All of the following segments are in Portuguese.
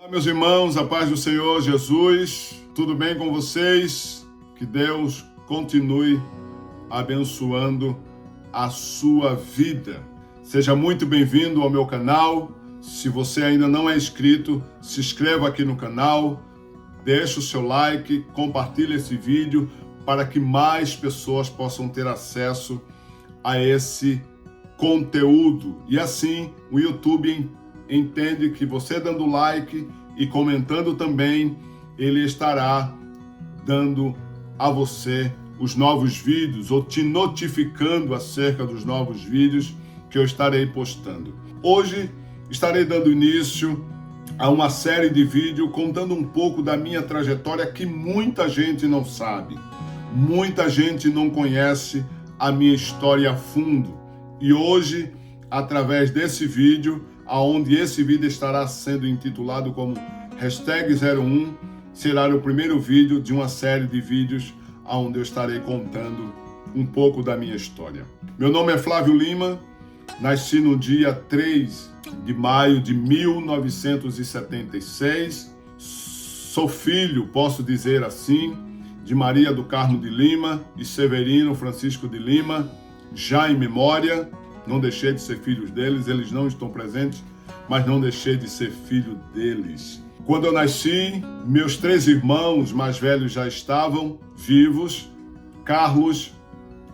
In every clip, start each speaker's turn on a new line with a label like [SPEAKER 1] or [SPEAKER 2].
[SPEAKER 1] Olá, meus irmãos, a paz do Senhor Jesus, tudo bem com vocês? Que Deus continue abençoando a sua vida. Seja muito bem-vindo ao meu canal. Se você ainda não é inscrito, se inscreva aqui no canal, deixe o seu like, compartilhe esse vídeo para que mais pessoas possam ter acesso a esse conteúdo. E assim o YouTube entende que você dando like e comentando também, ele estará dando a você os novos vídeos ou te notificando acerca dos novos vídeos que eu estarei postando. Hoje estarei dando início a uma série de vídeos contando um pouco da minha trajetória que muita gente não sabe. Muita gente não conhece a minha história a fundo. E hoje, através desse vídeo, aonde esse vídeo estará sendo intitulado como #01, será o primeiro vídeo de uma série de vídeos onde eu estarei contando um pouco da minha história. Meu nome é Flávio Lima, nasci no dia 3 de maio de 1976, sou filho, posso dizer assim, de Maria do Carmo de Lima e Severino Francisco de Lima, já em memória. Não deixei de ser filho deles, eles não estão presentes, mas não deixei de ser filho deles. Quando eu nasci, meus 3 irmãos mais velhos já estavam vivos, Carlos,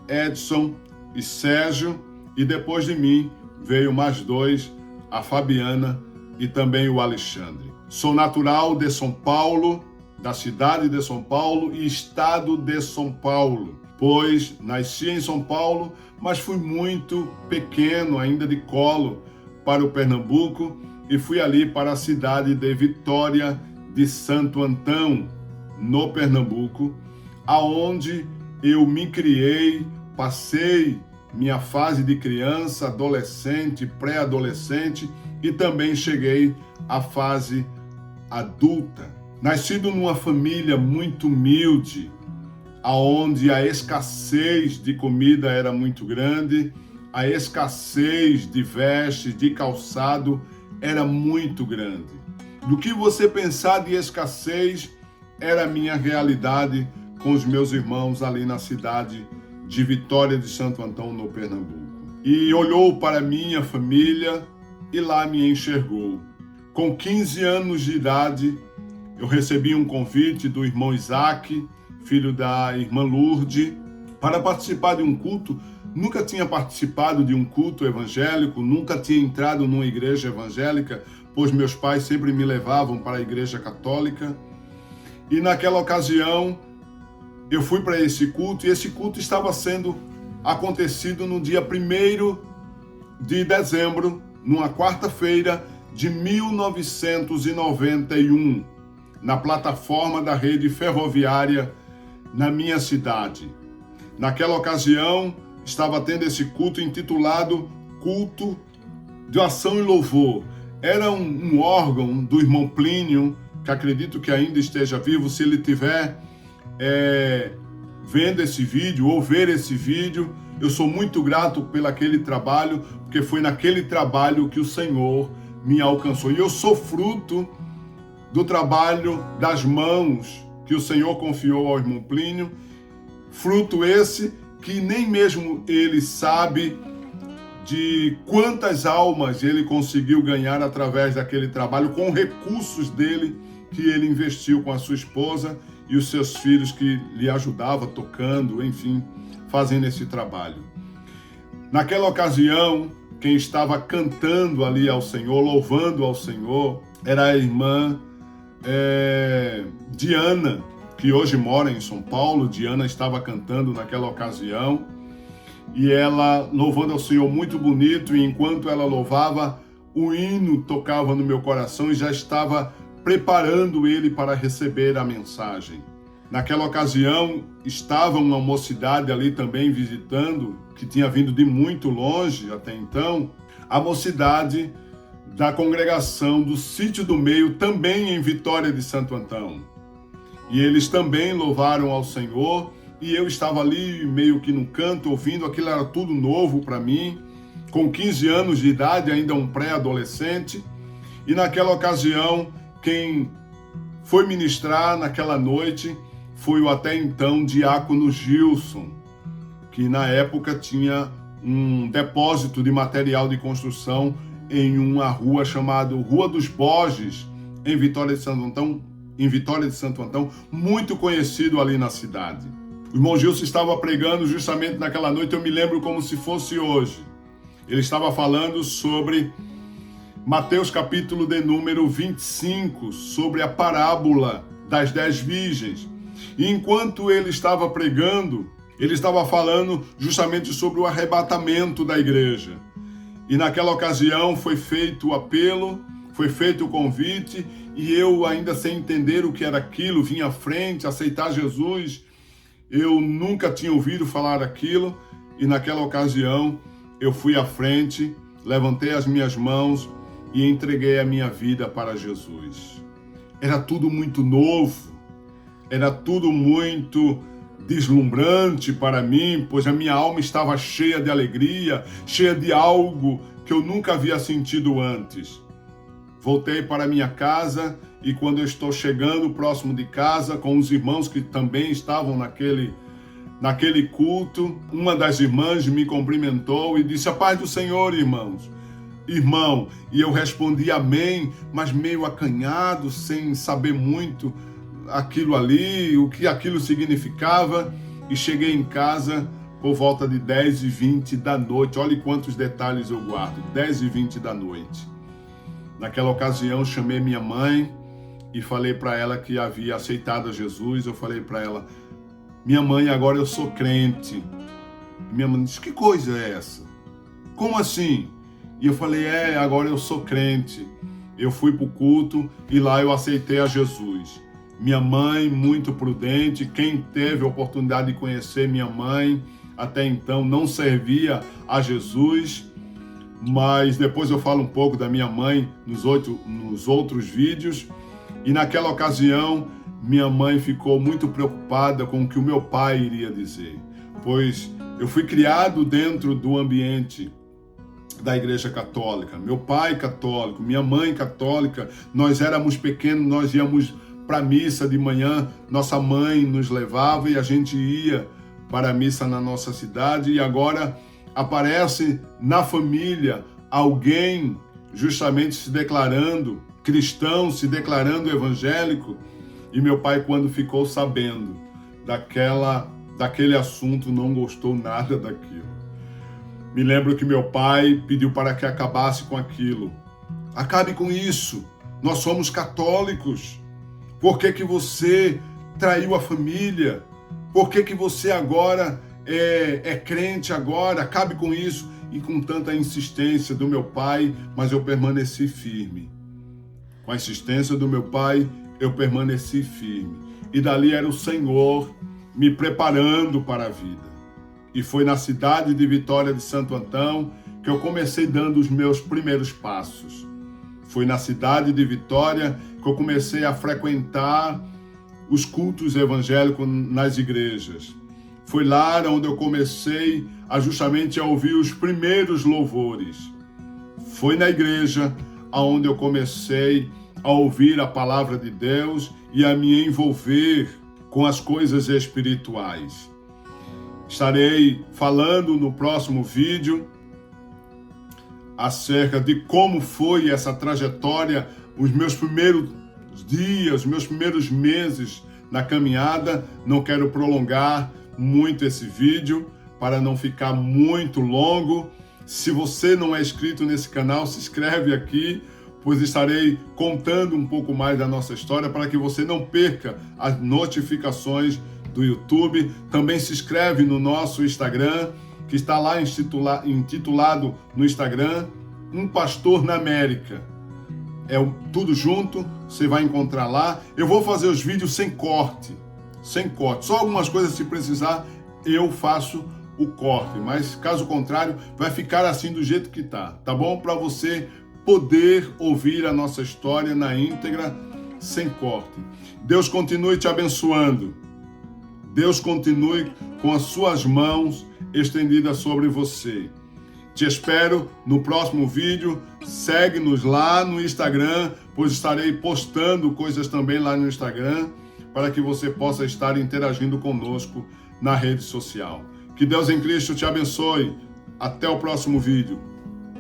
[SPEAKER 1] Edson e Sérgio, e depois de mim veio mais 2, a Fabiana e também o Alexandre. Sou natural de São Paulo, da cidade de São Paulo e estado de São Paulo, pois nasci em São Paulo, mas fui muito pequeno, ainda de colo, para o Pernambuco e fui ali para a cidade de Vitória de Santo Antão, no Pernambuco, aonde eu me criei, passei minha fase de criança, adolescente, pré-adolescente e também cheguei à fase adulta. Nascido numa família muito humilde, aonde a escassez de comida era muito grande, a escassez de vestes, de calçado era muito grande. Do que você pensar de escassez era a minha realidade com os meus irmãos ali na cidade de Vitória de Santo Antão, no Pernambuco. E olhou para minha família e lá me enxergou. Com 15 anos de idade, eu recebi um convite do irmão Isaac, filho da irmã Lourdes, para participar de um culto. Nunca tinha participado de um culto evangélico, nunca tinha entrado numa igreja evangélica, pois meus pais sempre me levavam para a igreja católica. E naquela ocasião, eu fui para esse culto, e esse culto estava sendo acontecido no dia 1º de dezembro, numa quarta-feira de 1991, na plataforma da rede ferroviária na minha cidade. Naquela ocasião, estava tendo esse culto intitulado Culto de Ação e Louvor. Era um órgão do irmão Plínio, que acredito que ainda esteja vivo. Se ele estiver vendo esse vídeo ou ver esse vídeo, eu sou muito grato pelo aquele trabalho, porque foi naquele trabalho que o Senhor me alcançou. E eu sou fruto do trabalho das mãos que o Senhor confiou ao irmão Plínio, fruto esse que nem mesmo ele sabe de quantas almas ele conseguiu ganhar através daquele trabalho, com recursos dele que ele investiu com a sua esposa e os seus filhos que lhe ajudavam tocando, enfim, fazendo esse trabalho. Naquela ocasião, quem estava cantando ali ao Senhor, louvando ao Senhor, era a irmã Diana, que hoje mora em São Paulo. Diana estava cantando naquela ocasião e ela louvando ao Senhor muito bonito, e enquanto ela louvava, o hino tocava no meu coração e já estava preparando ele para receber a mensagem. Naquela ocasião estava uma mocidade ali também visitando, que tinha vindo de muito longe até então, a mocidade da congregação do Sítio do Meio, também em Vitória de Santo Antão. E eles também louvaram ao Senhor, e eu estava ali meio que no canto, ouvindo. Aquilo era tudo novo para mim, com 15 anos de idade, ainda um pré-adolescente. E naquela ocasião Quem foi ministrar naquela noite foi o até então diácono Gilson, que na época tinha um depósito de material de construção em uma rua chamada Rua dos Borges, em Vitória de Santo Antão, muito conhecido ali na cidade. O irmão Gilson estava pregando justamente naquela noite, eu me lembro como se fosse hoje. Ele estava falando sobre Mateus capítulo de número 25, sobre a parábola das 10 virgens. E enquanto ele estava pregando, ele estava falando justamente sobre o arrebatamento da igreja. E naquela ocasião foi feito o apelo, foi feito o convite, e eu, ainda sem entender o que era aquilo, vim à frente, aceitar Jesus. Eu nunca tinha ouvido falar aquilo, e naquela ocasião eu fui à frente, levantei as minhas mãos e entreguei a minha vida para Jesus. Era tudo muito novo, era tudo muito deslumbrante para mim, pois a minha alma estava cheia de alegria, cheia de algo que eu nunca havia sentido antes. Voltei para minha casa e quando eu estou chegando próximo de casa, com os irmãos que também estavam naquele culto, uma das irmãs me cumprimentou e disse: "A paz do Senhor, irmãos." Irmão, e eu respondi amém, mas meio acanhado, sem saber muito aquilo ali, o que aquilo significava, e cheguei em casa por volta de 10h20 da noite. Olha quantos detalhes eu guardo, 10h20 da noite. Naquela ocasião, chamei minha mãe e falei para ela que havia aceitado a Jesus. Eu falei para ela: "Minha mãe, agora eu sou crente." Minha mãe disse: "Que coisa é essa? Como assim?" E eu falei: "Agora eu sou crente." Eu fui para o culto e lá eu aceitei a Jesus. Minha mãe, muito prudente, quem teve a oportunidade de conhecer minha mãe, até então não servia a Jesus, mas depois eu falo um pouco da minha mãe nos outros vídeos. E naquela ocasião, minha mãe ficou muito preocupada com o que o meu pai iria dizer, pois eu fui criado dentro do ambiente da Igreja Católica. Meu pai católico, minha mãe católica, nós éramos pequenos, nós íamos para a missa de manhã, nossa mãe nos levava e a gente ia para a missa na nossa cidade, e agora aparece na família alguém justamente se declarando cristão, se declarando evangélico, e meu pai, quando ficou sabendo daquele assunto, não gostou nada daquilo. Me lembro que meu pai pediu para que acabasse com aquilo. "Acabe com isso, nós somos católicos. Por que você traiu a família? Por que você agora é crente agora? Acabe com isso." E com tanta insistência do meu pai, mas eu permaneci firme. Com a insistência do meu pai, eu permaneci firme. E dali era o Senhor me preparando para a vida. E foi na cidade de Vitória de Santo Antão que eu comecei dando os meus primeiros passos. Foi na cidade de Vitória que eu comecei a frequentar os cultos evangélicos nas igrejas. Foi lá onde eu comecei justamente a ouvir os primeiros louvores. Foi na igreja onde eu comecei a ouvir a palavra de Deus e a me envolver com as coisas espirituais. Estarei falando no próximo vídeo acerca de como foi essa trajetória, os meus primeiros dias, os meus primeiros meses na caminhada. Não quero prolongar muito esse vídeo para não ficar muito longo. Se você não é inscrito nesse canal, se inscreve aqui, pois estarei contando um pouco mais da nossa história para que você não perca as notificações do YouTube. Também se inscreve no nosso Instagram, que está lá intitulado no Instagram, Um Pastor na América. É tudo junto, você vai encontrar lá. Eu vou fazer os vídeos sem corte. Só algumas coisas, se precisar, eu faço o corte. Mas, caso contrário, vai ficar assim do jeito que tá bom? Para você poder ouvir a nossa história na íntegra, sem corte. Deus continue te abençoando. Deus continue com as suas mãos estendidas sobre você, Te espero no próximo vídeo. Segue-nos lá no Instagram, pois estarei postando coisas também lá no Instagram, para que você possa estar interagindo conosco na rede social. Que Deus em Cristo te abençoe. Até o próximo vídeo.